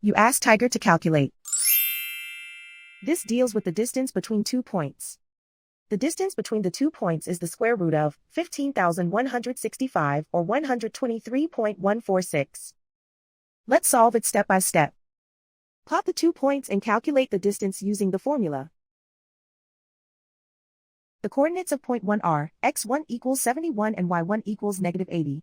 You ask Tiger to calculate. This deals with the distance between 2 points. The distance between the 2 points is the square root of 15,165 or 123.146. Let's solve it step by step. Plot the 2 points and calculate the distance using the formula. The coordinates of point 1 are x1 equals 71 and y1 equals -80.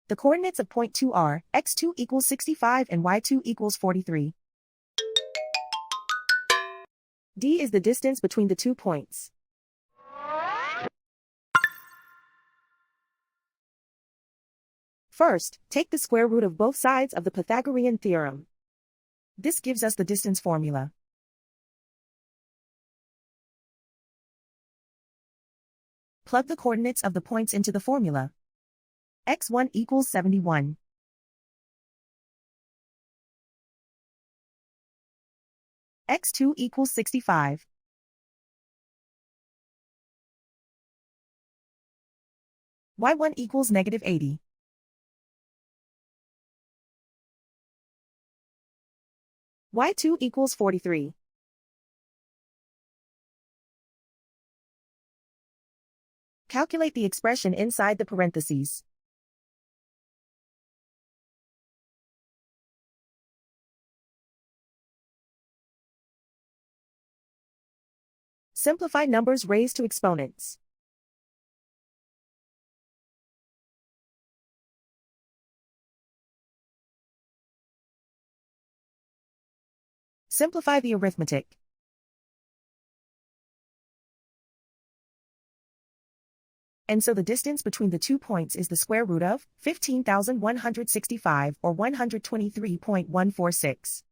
The coordinates of point 2 are x2 equals 65 and y2 equals 43. D is the distance between the 2 points. First, take the square root of both sides of the Pythagorean theorem. This gives us the distance formula. Plug the coordinates of the points into the formula. x1 equals 71. x2 equals 65. y1 equals -80. y2 equals 43. Calculate the expression inside the parentheses. Simplify numbers raised to exponents. Simplify the arithmetic. And so the distance between the 2 points is the square root of 15,165 or 123.146.